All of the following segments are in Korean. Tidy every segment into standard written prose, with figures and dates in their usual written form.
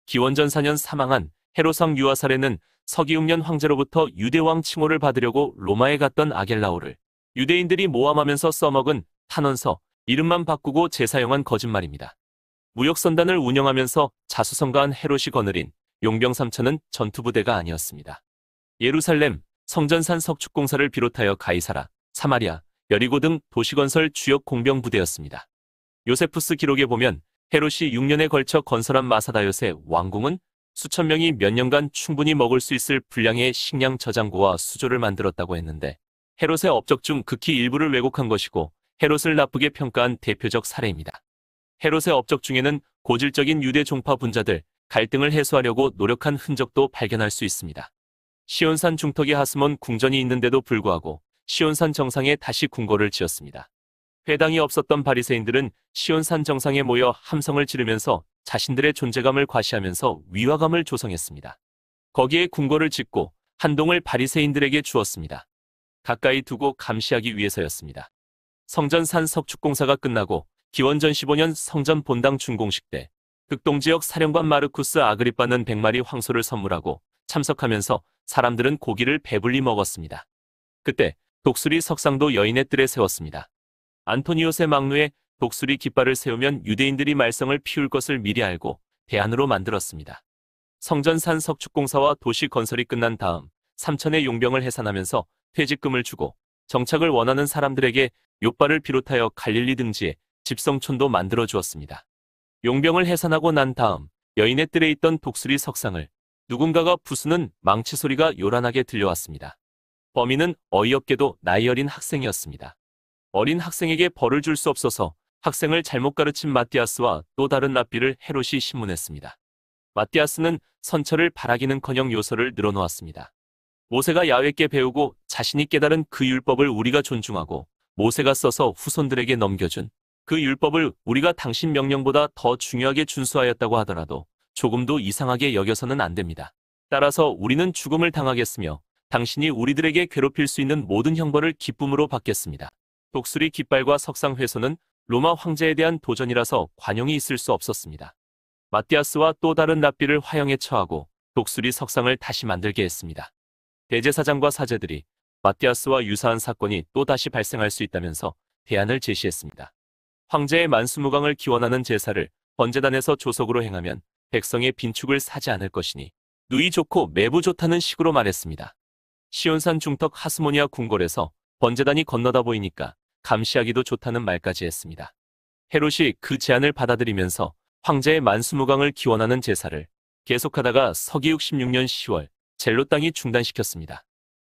기원전 4년 사망한 헤롯 왕 유아살에는 서기 6년 황제로부터 유대왕 칭호를 받으려고 로마에 갔던 아겔라오를 유대인들이 모함하면서 써먹은 탄원서, 이름만 바꾸고 재사용한 거짓말입니다. 무역선단을 운영하면서 자수성가한 헤롯이 거느린 용병 3천은 전투부대가 아니었습니다. 예루살렘, 성전산 석축공사를 비롯하여 가이사라, 사마리아, 여리고 등 도시건설 주역 공병부대였습니다. 요세푸스 기록에 보면 헤롯이 6년에 걸쳐 건설한 마사다요새 왕궁은 수천 명이 몇 년간 충분히 먹을 수 있을 분량의 식량 저장고와 수조를 만들었다고 했는데 헤롯의 업적 중 극히 일부를 왜곡한 것이고 헤롯을 나쁘게 평가한 대표적 사례입니다. 헤롯의 업적 중에는 고질적인 유대 종파 분자들, 갈등을 해소하려고 노력한 흔적도 발견할 수 있습니다. 시온산 중턱에 하스몬 궁전이 있는데도 불구하고 시온산 정상에 다시 궁궐을 지었습니다. 회당이 없었던 바리새인들은 시온산 정상에 모여 함성을 지르면서 자신들의 존재감을 과시하면서 위화감을 조성했습니다. 거기에 궁궐을 짓고 한 동을 바리새인들에게 주었습니다. 가까이 두고 감시하기 위해서였습니다. 성전산 석축공사가 끝나고 기원전 15년 성전 본당 준공식 때 극동지역 사령관 마르쿠스 아그리빠는 100마리 황소를 선물하고 참석하면서 사람들은 고기를 배불리 먹었습니다. 그때 독수리 석상도 여인의 뜰에 세웠습니다. 안토니오스의 망루에 독수리 깃발을 세우면 유대인들이 말썽을 피울 것을 미리 알고 대안으로 만들었습니다. 성전산 석축공사와 도시 건설이 끝난 다음 3천의 용병을 해산하면서 퇴직금을 주고 정착을 원하는 사람들에게 욥바를 비롯하여 갈릴리 등지에 집성촌도 만들어 주었습니다. 용병을 해산하고 난 다음 여인의 뜰에 있던 독수리 석상을 누군가가 부수는 망치 소리가 요란하게 들려왔습니다. 범인은 어이없게도 나이 어린 학생이었습니다. 어린 학생에게 벌을 줄 수 없어서 학생을 잘못 가르친 마띠아스와 또 다른 랍비를 헤롯이 신문했습니다. 마띠아스는 선처를 바라기는커녕 요소를 늘어놓았습니다. 모세가 야훼께 배우고 자신이 깨달은 그 율법을 우리가 존중하고 모세가 써서 후손들에게 넘겨준 그 율법을 우리가 당신 명령보다 더 중요하게 준수하였다고 하더라도 조금도 이상하게 여겨서는 안 됩니다. 따라서 우리는 죽음을 당하겠으며 당신이 우리들에게 괴롭힐 수 있는 모든 형벌을 기쁨으로 받겠습니다. 독수리 깃발과 석상 훼손은 로마 황제에 대한 도전이라서 관용이 있을 수 없었습니다. 마띠아스와 또 다른 랍비를 화형에 처하고 독수리 석상을 다시 만들게 했습니다. 대제사장과 사제들이 마띠아스와 유사한 사건이 또 다시 발생할 수 있다면서 대안을 제시했습니다. 황제의 만수무강을 기원하는 제사를 번제단에서 조석으로 행하면 백성의 빈축을 사지 않을 것이니 누이 좋고 매부 좋다는 식으로 말했습니다. 시온산 중턱 하스모니아 궁궐에서 번제단이 건너다 보이니까 감시하기도 좋다는 말까지 했습니다. 헤롯이 그 제안을 받아들이면서 황제의 만수무강을 기원하는 제사를 계속하다가 서기 66년 10월 젤로 땅이 중단시켰습니다.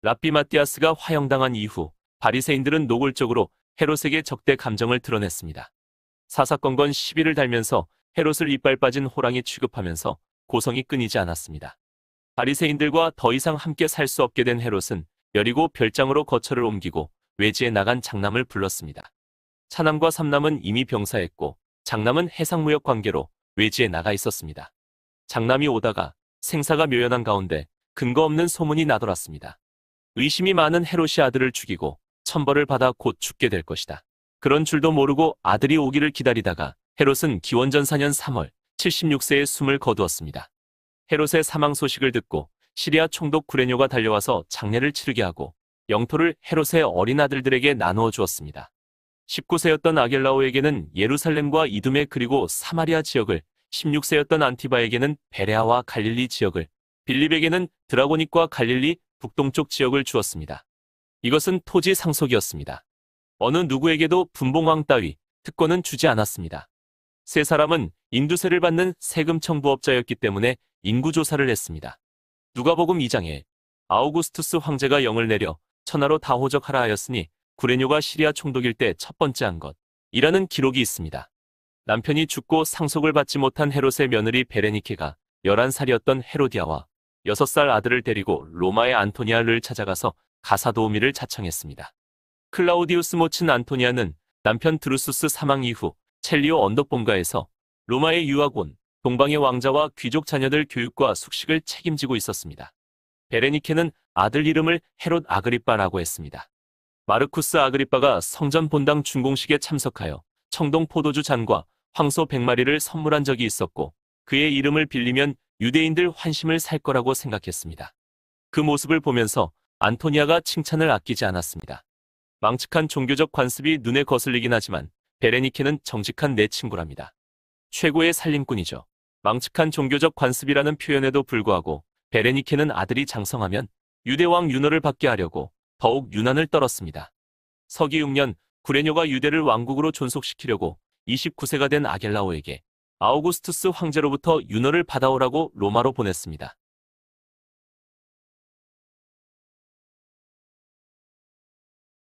랍비 마띠아스가 화형당한 이후 바리새인들은 노골적으로 헤롯에게 적대 감정을 드러냈습니다. 사사건건 시비를 달면서 헤롯을 이빨 빠진 호랑이 취급하면서 고성이 끊이지 않았습니다. 바리새인들과 더 이상 함께 살 수 없게 된 헤롯은 여리고 별장으로 거처를 옮기고 외지에 나간 장남을 불렀습니다. 차남과 삼남은 이미 병사했고 장남은 해상무역 관계로 외지에 나가 있었습니다. 장남이 오다가 생사가 묘연한 가운데 근거 없는 소문이 나돌았습니다. 의심이 많은 헤롯이 아들을 죽이고 천벌을 받아 곧 죽게 될 것이다. 그런 줄도 모르고 아들이 오기를 기다리다가 헤롯은 기원전 4년 3월 76세에 숨을 거두었습니다. 헤롯의 사망 소식을 듣고 시리아 총독 구레뇨가 달려와서 장례를 치르게 하고 영토를 헤롯의 어린 아들들에게 나누어 주었습니다. 19세였던 아겔라오에게는 예루살렘과 이두메 그리고 사마리아 지역을, 16세였던 안티바에게는 베레아와 갈릴리 지역을, 빌립에게는 드라고닉과 갈릴리 북동쪽 지역을 주었습니다. 이것은 토지 상속이었습니다. 어느 누구에게도 분봉왕 따위 특권은 주지 않았습니다. 세 사람은 인두세를 받는 세금 청부업자였기 때문에 인구조사를 했습니다. 누가복음 2장에 아우구스투스 황제가 영을 내려 천하로 다 호적하라 하였으니 구레뇨가 시리아 총독일 때 첫 번째 한 것이라는 기록이 있습니다. 남편이 죽고 상속을 받지 못한 헤롯의 며느리 베레니케가 11살이었던 헤로디아와 6살 아들을 데리고 로마의 안토니아를 찾아가서 가사도우미를 자청했습니다. 클라우디우스 모친 안토니아는 남편 드루수스 사망 이후 첼리오 언덕 본가에서 로마의 유학 온 동방의 왕자와 귀족 자녀들 교육과 숙식을 책임지고 있었습니다. 베레니케는 아들 이름을 헤롯 아그리빠라고 했습니다. 마르쿠스 아그리빠가 성전 본당 준공식에 참석하여 청동 포도주 잔과 황소 100마리를 선물한 적이 있었고 그의 이름을 빌리면 유대인들 환심을 살 거라고 생각했습니다. 그 모습을 보면서 안토니아가 칭찬을 아끼지 않았습니다. 망측한 종교적 관습이 눈에 거슬리긴 하지만 베레니케는 정직한 내 친구랍니다. 최고의 살림꾼이죠. 망측한 종교적 관습이라는 표현에도 불구하고 베레니케는 아들이 장성하면 유대왕 윤호를 받게 하려고 더욱 유난을 떨었습니다. 서기 6년 구레뇨가 유대를 왕국으로 존속시키려고 29세가 된 아겔라오에게 아우구스투스 황제로부터 윤호를 받아오라고 로마로 보냈습니다.